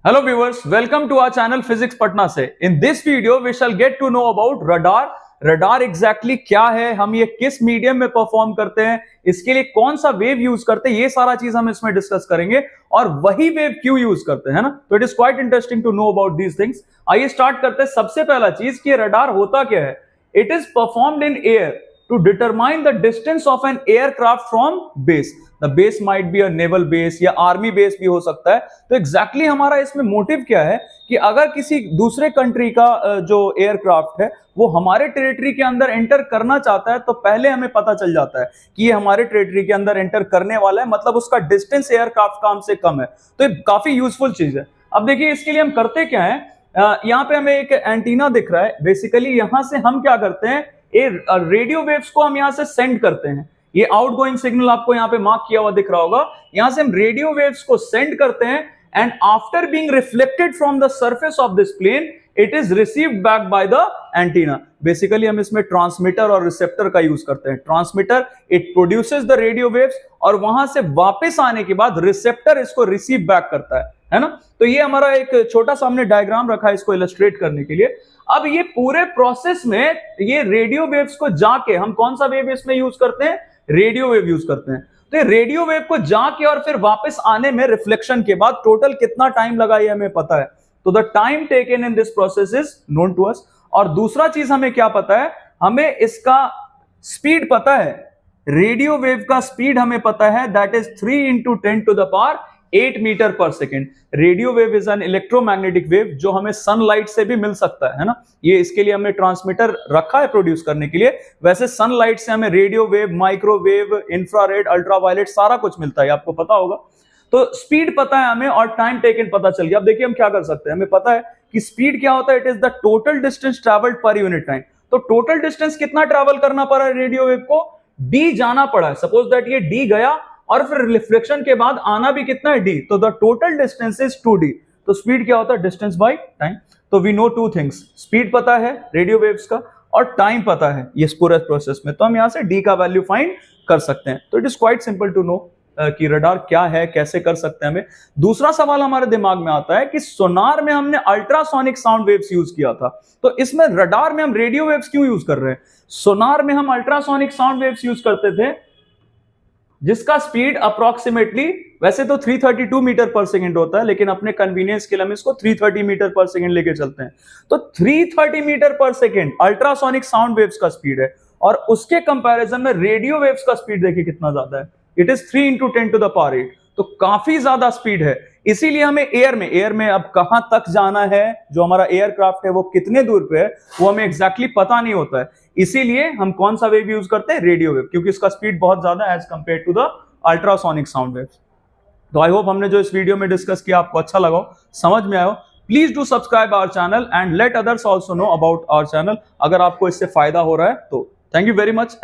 Hello viewers, welcome to our channel Physics Patna से. In this video we shall get to know about radar. Radar exactly क्या है, हम ये किस medium में परफॉर्म करते हैं, इसके लिए कौन सा वेव यूज करते हैं, ये सारा चीज हम इसमें डिस्कस करेंगे और वही वेव क्यों यूज करते हैं ना. तो it is quite interesting to know about these things. आइए स्टार्ट करते हैं. सबसे पहला चीज कि रडार होता क्या है. It is performed in air to determine the distance of an aircraft from base. The base might be a naval base या army base भी हो सकता है. तो exactly हमारा इसमें मोटिव क्या है कि अगर किसी दूसरे कंट्री का जो एयरक्राफ्ट है वो हमारे टेरिटरी के अंदर एंटर करना चाहता है तो पहले हमें पता चल जाता है कि ये हमारे टेरिटरी के अंदर एंटर करने वाला है, मतलब उसका डिस्टेंस एयरक्राफ्ट का हमसे कम है. तो ये काफी यूजफुल चीज है. अब देखिए इसके लिए हम करते क्या है. यहाँ पे हमें एक एंटीना दिख रहा है. बेसिकली यहां से हम क्या करते हैं, रेडियो वेव्स को हम यहां से सेंड करते हैं. ये आउटगोइंग सिग्नल आपको यहां पे मार्क किया हुआ दिख रहा होगा. यहां से हम रेडियो वेव्स को सेंड करते हैं and after being reflected from the surface of this plane it is received back by the antenna. Basically हम इसमें ट्रांसमीटर और रिसेप्टर का यूज करते हैं. Transmitter it produces the radio waves और वहां से वापस आने के बाद रिसेप्टर इसको रिसीव बैक करता है ना. तो ये हमारा एक छोटा सा हमने डायग्राम रखा है इसको इलस्ट्रेट करने के लिए. अब ये पूरे प्रोसेस में ये रेडियो वेव्स को जाके हम कौन सा वेव इसमें यूज करते हैं, रेडियो वेव यूज करते हैं. तो ये रेडियो वेव को जाके और फिर वापस आने में रिफ्लेक्शन के बाद टोटल कितना टाइम लगा ये हमें पता है. तो the time taken in this process is known to us. और दूसरा चीज हमें क्या पता है, हमें इसका स्पीड पता है. रेडियो वेव का स्पीड हमें पता है, that is 3 into 10 to the power 8 metre पर second. Radio wave is an electromagnetic wave जो हमें सनलाइट से भी मिल सकता है ना. ये इसके लिए हमने ट्रांसमीटर रखा है प्रोड्यूस करने के लिए. वैसे सनलाइट से हमें radio wave, microwave, infrared, ultraviolet सारा कुछ मिलता है, आपको पता होगा. तो स्पीड पता है हमें और टाइम टेकन पता चल गया. अब देखिए हम क्या कर सकते हैं. हमें पता है कि स्पीड क्या होता है, it is the total distance travelled per unit time. तो टोटल डिस्टेंस कितना ट्रेवल करना पड़ा है रेडियो वेव को, डी जाना पड़ा है. सपोज दैट ये डी गया और फिर रिफ्लेक्शन के बाद आना भी कितना है, डी. तो the total distance is 2d. तो स्पीड क्या होता है, डिस्टेंस बाय टाइम. तो we know two things, speed पता है रेडियो वेव्स का और टाइम पता है इस पूरे प्रोसेस में. तो हम यहां से डी का वैल्यू फाइंड कर सकते हैं. तो it is quite simple to know कि रडार क्या है, कैसे कर सकते हैं हमें. दूसरा सवाल हमारे दिमाग में आता है कि सोनार में हमने अल्ट्रासोनिक साउंड वेव्स यूज किया था, तो इसमें रडार में हम रेडियो वेव्स क्यों यूज कर रहे हैं. सोनार में हम अल्ट्रासोनिक साउंड वेव्स यूज करते थे जिसका स्पीड अप्रोक्सीमेटली वैसे तो 332 मीटर पर सेकेंड होता है, लेकिन अपने कन्वीनियंस के लिए हम इसको 330 मीटर पर सेकेंड लेके चलते हैं. तो 330 मीटर पर सेकेंड अल्ट्रासोनिक साउंड वेव्स का स्पीड है और उसके कंपैरिजन में रेडियो वेव्स का स्पीड देखिए कितना ज्यादा है. It is 3 into 10 to the power 8. तो काफी ज्यादा स्पीड है. इसीलिए हमें एयर में अब कहां तक जाना है, जो हमारा एयरक्राफ्ट है वो कितने दूर पे है, वो हमें एग्जैक्टली पता नहीं होता है. इसीलिए हम कौन सा वेव यूज करते हैं, रेडियो वेव, क्योंकि इसका स्पीड बहुत ज्यादा है as compare to the ultrasonic sound wave. तो आई होप हमने जो इस वीडियो में डिस्कस किया आपको अच्छा लगा, समझ में आया. Please do subscribe our channel and let others also know about our channel. अगर आपको इससे फायदा हो रहा है तो थैंक यू वेरी मच.